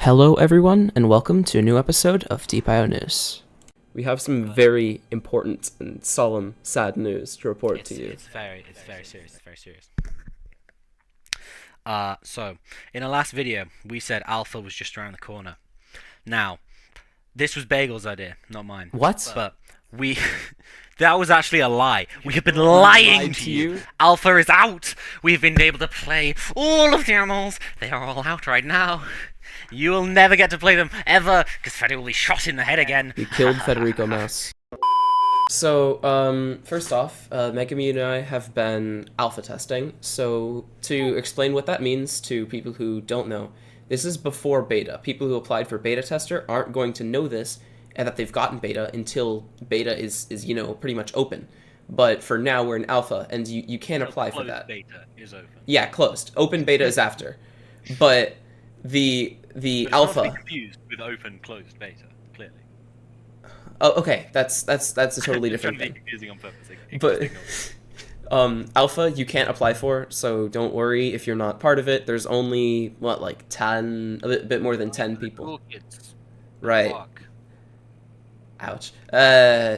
Hello everyone, and welcome to a new episode of Deeeepio News. We have some very important and solemn, sad news to report to you. It's very serious. It's very serious. So in our last video, we said Alpha was just around the corner. Now, this was Bagel's idea, not mine. What? But we, that was actually a lie. We have been lying to you. Alpha is out. We've been able to play all of the animals. They are all out right now. You will never get to play them ever, because Freddy will be shot in the head again. We killed Federico Mouse. So, first off, MEGAmew and I have been alpha testing. So, to explain what that means to people who don't know, this is before beta. People who applied for beta tester aren't going to know this and that they've gotten beta until beta is pretty much open. But for now, we're in alpha, and you can't apply for that. Beta is open. Yeah, closed. Open beta is after. But the alpha. Not to be confused with open closed beta, clearly. Oh, okay. That's a totally different thing. Confusing on purpose. But alpha you can't apply for, so don't worry if you're not part of it. There's only like 10, a bit more than 10 people. Cool kids. Right. Fuck. Ouch.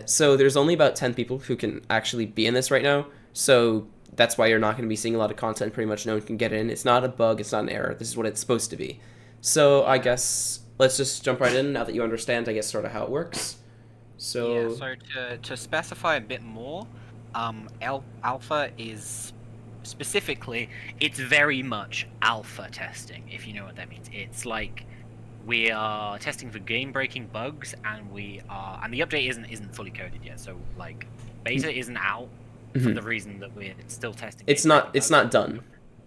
So there's only about 10 people who can actually be in this right now. So that's why you're not going to be seeing a lot of content. Pretty much no one can get in. It's not a bug. It's not an error. This is what it's supposed to be. So I guess let's just jump right in now that you understand, I guess, sort of how it works. So, yeah, so to specify a bit more, alpha is specifically, it's very much alpha testing, if you know what that means. It's like we are testing for game-breaking bugs, and the update isn't fully coded yet. So like beta isn't out for the reason that we're still testing. It's not done.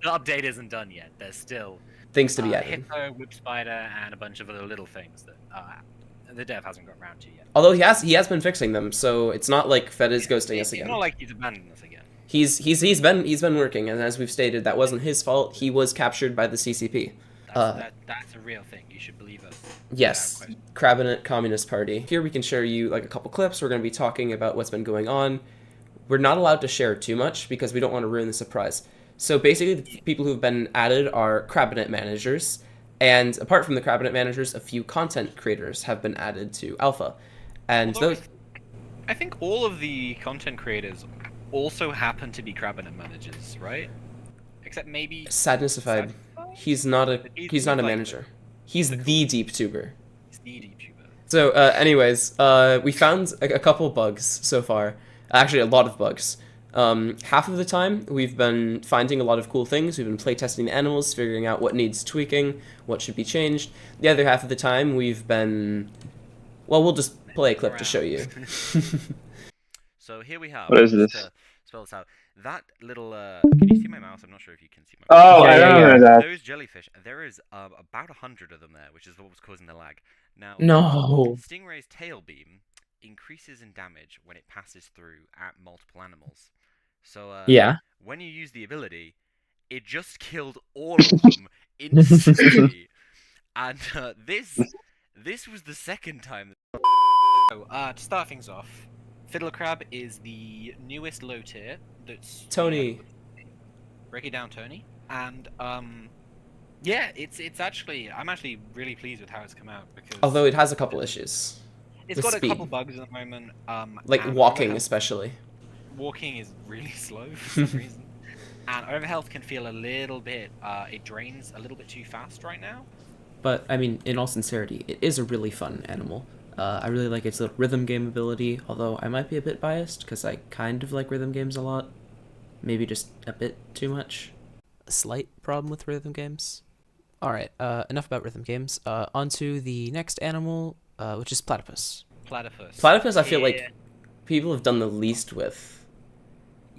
The update isn't done yet. There's still things to be added. Hippo, Whip Spider, and a bunch of other little things that the dev hasn't got around to yet. Although he has been fixing them, so it's not like Fed is ghosting us again. It's not like he's abandoning us again. He's been working, and as we've stated, that wasn't his fault. He was captured by the CCP. That's a real thing. You should believe us. Yes, Crabinet Communist Party. Here we can share you like a couple clips. We're going to be talking about what's been going on. We're not allowed to share too much because we don't want to ruin the surprise. So basically, the people who've been added are Crabinet managers, and apart from the Crabinet managers, a few content creators have been added to Alpha. And those, I think all of the content creators also happen to be Crabinet managers, right? Except maybe Sadnessified. He's not a manager. He's the Deeeeptuber. He's the Deeeeptuber. So, anyways, we found a couple bugs so far. Actually, a lot of bugs. Half of the time, we've been finding a lot of cool things. We've been playtesting the animals, figuring out what needs tweaking, what should be changed. The other half of the time, we've been... Well, we'll just play a clip to show you. So here we have... What is this? To spell this out. That little... can you see my mouse? I'm not sure if you can see my mouse. Oh, I remember that. Those jellyfish, there is about 100 of them there, which is what was causing the lag. Now, No. Stingray's tail beam increases in damage when it passes through at multiple animals. So, yeah. When you use the ability, it just killed all of them instantly. And this was the second time. So, to start things off, Fiddler Crab is the newest low tier. That's Tony. Break it down, Tony. And yeah, it's actually I'm actually really pleased with how it's come out because Although it has a couple issues. It's got a couple bugs at the moment. Like walking, especially. Walking is really slow for some reason. And overhealth can feel a little bit, it drains a little bit too fast right now. But, I mean, in all sincerity, it is a really fun animal. I really like its little rhythm game ability, although I might be a bit biased, because I kind of like rhythm games a lot. Maybe just a bit too much. A slight problem with rhythm games. Alright, enough about rhythm games. On to the next animal, which is Platypus. Platypus, I feel like people have done the least with.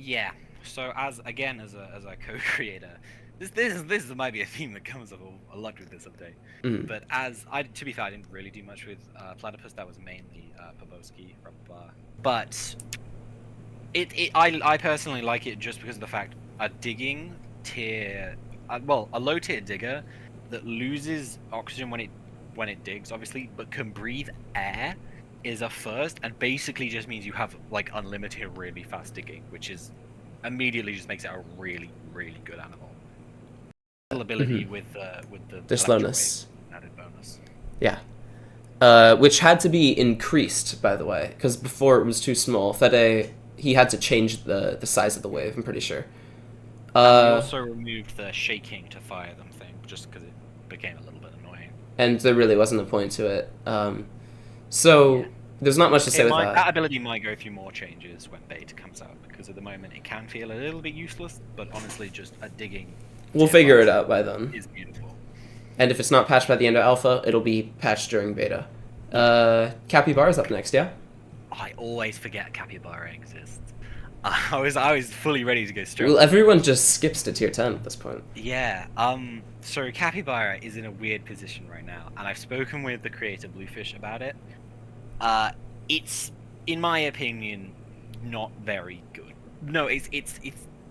Yeah. So as a co-creator, this might be a theme that comes up a lot with this update. But to be fair, I didn't really do much with Platypus. That was mainly Pobosky, Rubber. But I personally like it just because of the fact a low tier digger that loses oxygen when it digs, obviously, but can breathe air is a first, and basically just means you have like unlimited really fast digging, which is immediately just makes it a really good animal. Ability with the slowness. Added bonus. Yeah. Which had to be increased, by the way, because before it was too small. Fede, he had to change the size of the wave, I'm pretty sure. And we also removed the shaking to fire them thing, just because it became a little bit annoying. And there really wasn't a point to it. So, Yeah. there's not much to say with that. That ability might go through more changes when beta comes out, because at the moment it can feel a little bit useless, but honestly just a digging... We'll figure it out by then. ...is beautiful. And if it's not patched by the end of alpha, it'll be patched during beta. Capybara's up next, yeah? I always forget Capybara exists. I was fully ready to go straight. Well, everyone just skips to tier 10 at this point. Yeah, so Capybara is in a weird position right now, and I've spoken with the creator Bluefish about it. It's, in my opinion, not very good. No, it's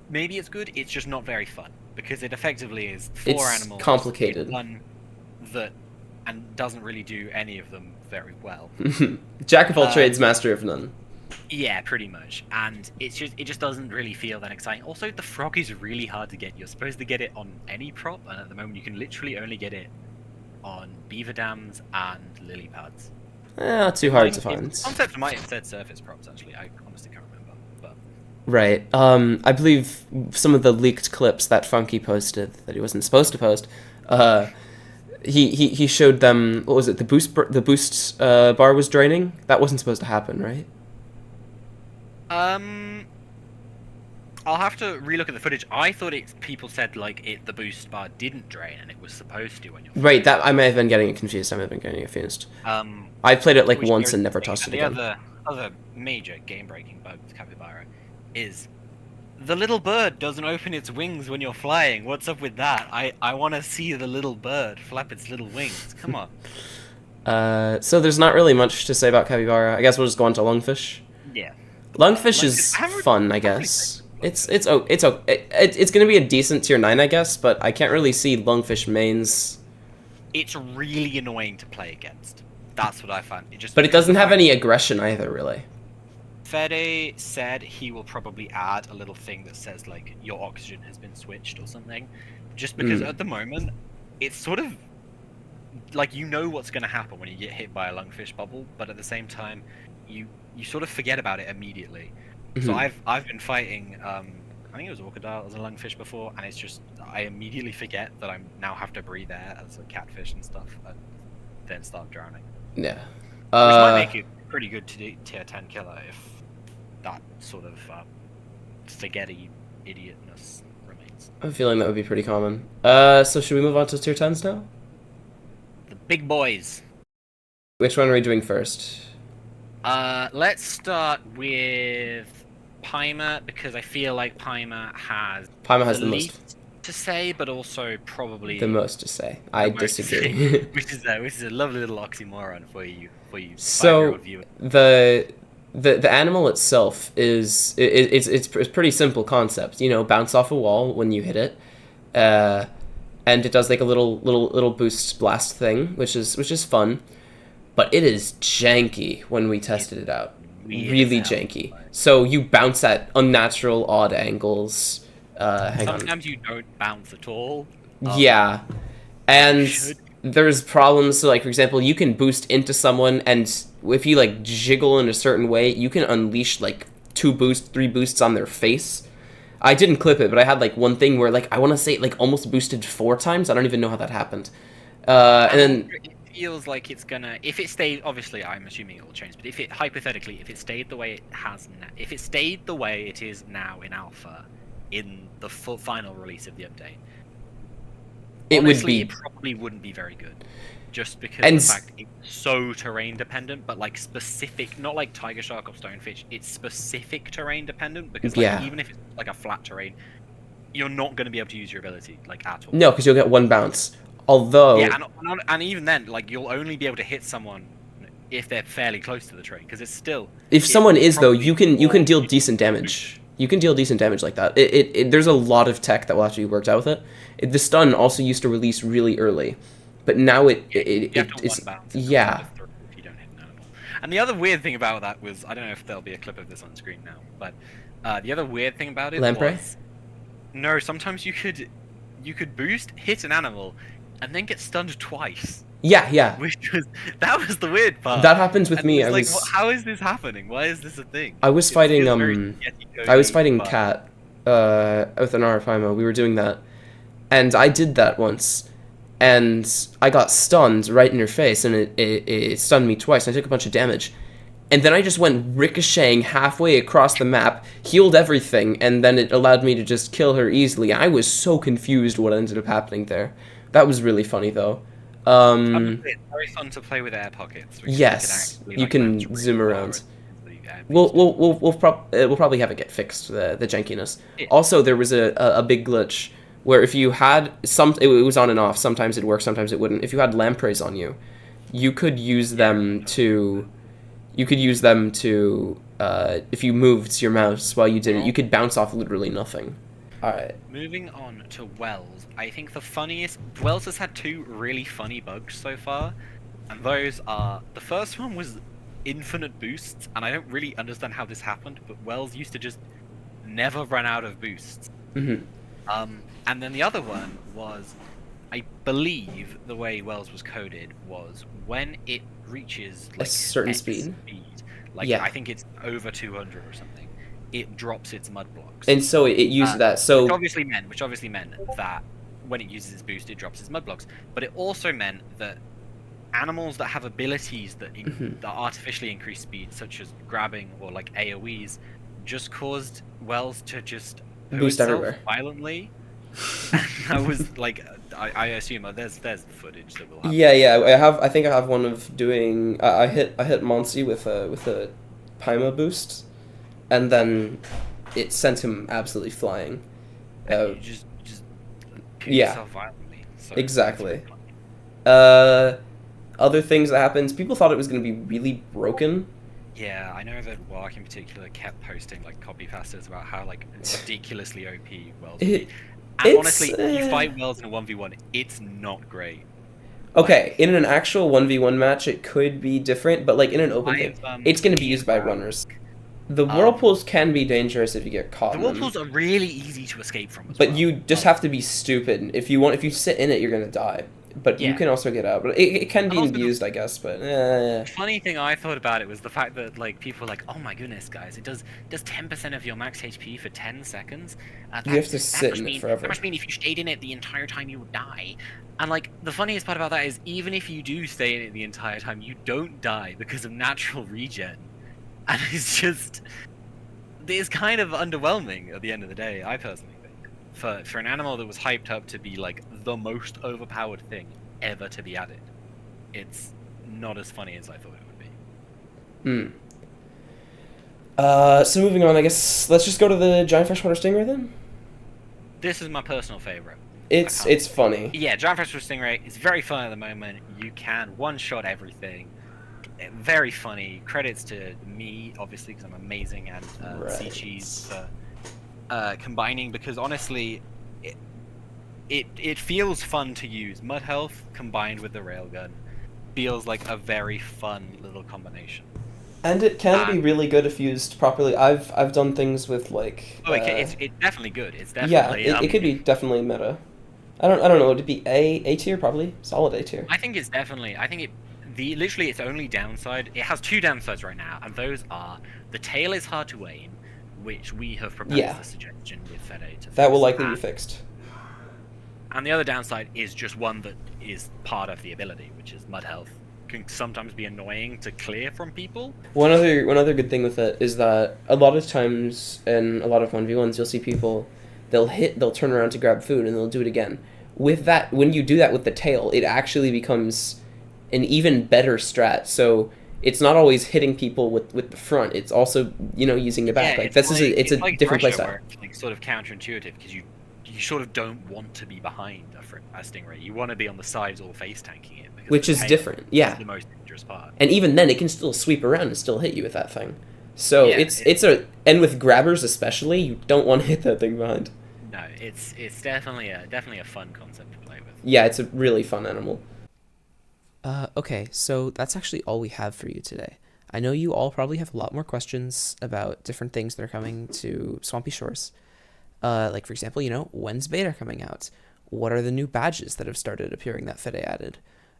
maybe it's good, it's just not very fun, because it effectively is four animals. It's complicated. One that, and doesn't really do any of them very well. Jack of all trades, master of none. Yeah, pretty much, and it just doesn't really feel that exciting. Also, the frog is really hard to get. You're supposed to get it on any prop, and at the moment you can literally only get it on beaver dams and lily pads. Not too hard to find. Concept might have said surface props, actually. I honestly can't remember. But... Right. I believe some of the leaked clips that Funky posted that he wasn't supposed to post. He showed them. What was it? The boost bar was draining. That wasn't supposed to happen, right? I'll have to relook at the footage. I thought people said like the boost bar didn't drain and it was supposed to when you're right. That I may have been getting it confused. I may have been getting it confused. I played it like once and never touched it again. The other major game-breaking bug with Capybara is the little bird doesn't open its wings when you're flying. What's up with that? I want to see the little bird flap its little wings. Come on. So there's not really much to say about Capybara. I guess we'll just go on to Lungfish. Yeah. Lungfish is fun, I guess. It's gonna be a decent tier 9, I guess, but I can't really see Lungfish mains. It's really annoying to play against. That's what I find. But it doesn't have any aggression either, really. Fede said he will probably add a little thing that says like your oxygen has been switched or something, just because at the moment it's sort of like you know what's going to happen when you get hit by a Lungfish bubble, but at the same time you sort of forget about it immediately. So I've been fighting I think it was Orchidile as a Lungfish before, and it's just I immediately forget that I now have to breathe air as a catfish and stuff, and then start drowning. Yeah. Which might make it pretty good to tier 10 killer if that sort of forgetty idiotness remains. I'm feeling that would be pretty common. So should we move on to tier 10s now? The big boys. Which one are we doing first? Let's start with Paima, because I feel like Paima has the least most to say, but also probably the most to say. I disagree. which is a lovely little oxymoron for you. So the animal itself is it's a pretty simple concept. You know, bounce off a wall when you hit it, and it does like a little boost blast thing, which is fun. But it is janky when we tested it out. Really janky. So you bounce at unnatural, odd angles. Sometimes you don't bounce at all. Yeah. And there's problems. So, like, for example, you can boost into someone, and if you, like, jiggle in a certain way, you can unleash, like, 3 boosts on their face. I didn't clip it, but I had, like, one thing where, like, I want to say it, like, almost boosted 4 times. I don't even know how that happened. And then... feels like it's gonna, if it stayed, obviously I'm assuming it will change, but if it hypothetically, if it stayed the way it has now, if it stayed the way it is now in alpha in the final release of the update, honestly, it probably wouldn't be very good, just because of the fact it's so terrain dependent, but like specific, not like tiger shark or stonefish, it's specific terrain dependent, because like even if it's like a flat terrain, you're not going to be able to use your ability like at all. No, because you'll get 1 bounce. Although... Yeah, and even then, like, you'll only be able to hit someone if they're fairly close to the train, because it's still... If someone is, though, you can deal decent damage. You can deal decent damage like that. There's a lot of tech that will have to be worked out with it. The stun also used to release really early, but now it's... Yeah. If you don't hit an animal. And the other weird thing about that was, I don't know if there'll be a clip of this on screen now, but the other weird thing about it Lamprey? was... No, sometimes you could boost, hit an animal, and then get stunned twice. Yeah. Which was that was the weird part. That happens with And me. it was like, how is this happening? Why is this a thing? I was It fighting feels very I was Yeti-Cody fighting vibe. Cat with an Arapaima. We were doing that. And I did that once. And I got stunned right in her face, and it stunned me twice, and I took a bunch of damage. And then I just went ricocheting halfway across the map, healed everything, and then it allowed me to just kill her easily. I was so confused what ended up happening there. That was really funny, though. It's very fun to play with air pockets. Yes, you can zoom around. We'll probably have it get fixed, the jankiness. Yeah. Also, there was a big glitch where if you had it was on and off. Sometimes it'd work, sometimes it wouldn't. If you had lampreys on you, you could use them to. You could use them to. If you moved your mouse while you did it, you could bounce off literally nothing. All right. Moving on to Wels, I think the funniest. Wels has had two really funny bugs so far, and those are the first one was infinite boosts, and I don't really understand how this happened, but Wels used to just never run out of boosts. Mm-hmm. And then the other one was, I believe the way Wels was coded was when it reaches like a certain X speed. Like Yeah. I think it's over 200 or something. It drops its mud blocks. And so it used that. So which obviously meant that when it uses its boost, it drops its mud blocks. But it also meant that animals that have abilities that that artificially increase speed, such as grabbing or like AOE's, just caused Wels to just boost everywhere violently. That was like, I assume there's footage that will happen. Yeah. I think I have one of doing. I hit Monsey with a Paima boost, and then it sent him absolutely flying. You just kill yeah. yourself violently. So Exactly. Other things that happens. People thought it was going to be really broken. Yeah, I know that Wark in particular kept posting like copy pastas about how like ridiculously OP Wels would be. And honestly, if you fight Wels in a 1v1, it's not great. Okay, in an actual 1v1 match, it could be different, but like in an open thing, it's going to be used by runners. The whirlpools can be dangerous if you get caught. The whirlpools are really easy to escape from. But you just have to be stupid. If you sit in it, you're going to die. But you can also get out. But it can be abused, I guess. But the funny thing I thought about it was the fact that like people were like, oh my goodness, guys, it does 10% of your max HP for 10 seconds. You have to sit in it forever. That must mean if you stayed in it the entire time, you would die. And like the funniest part about that is even if you do stay in it the entire time, you don't die because of natural regen. And it's kind of underwhelming at the end of the day, I personally think. For an animal that was hyped up to be like the most overpowered thing ever to be added, it's not as funny as I thought it would be. So moving on, I guess let's just go to the giant freshwater stingray then. This is my personal favorite. It's funny. Yeah, giant freshwater stingray is very fun at the moment. You can one-shot everything. Very funny. Credits to me, obviously, because I'm amazing at sea cheese combining. Because honestly, it feels fun to use. Mud health combined with the railgun feels like a very fun little combination. And it can be really good if used properly. I've done things with like. Oh, it's definitely good. It's definitely it could be definitely meta. I don't know. Would it be A tier? Probably solid A tier. I think it's definitely. I think literally its only downside. It has two downsides right now, and those are the tail is hard to aim, which we have proposed a suggestion with Fede to fix. That will likely be fixed. And the other downside is just one that is part of the ability, which is mud health. Can sometimes be annoying to clear from people. One other good thing with it is that a lot of times in a lot of 1v1s you'll see people they'll turn around to grab food and they'll do it again. With that, when you do that with the tail, it actually becomes an even better strat. So it's not always hitting people with the front. It's also using the back. It's a different playstyle. It's like sort of counterintuitive because you sort of don't want to be behind a stingray. You want to be on the sides or face tanking it. Which is different, yeah. It's the most dangerous part. And even then, it can still sweep around and still hit you with that thing. So and with grabbers especially, you don't want to hit that thing behind. No, it's definitely a fun concept to play with. Yeah, it's a really fun animal. Okay, so that's actually all we have for you today. I know you all probably have a lot more questions about different things that are coming to Swampy Shores. Like, for example, when's beta coming out? What are the new badges that have started appearing that Fede added?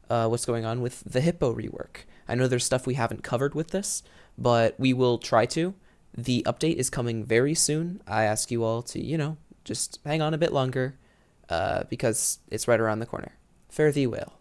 What's going on with the hippo rework? I know there's stuff we haven't covered with this, but we will try to. The update is coming very soon. I ask you all to, just hang on a bit longer because it's right around the corner. Fare thee well.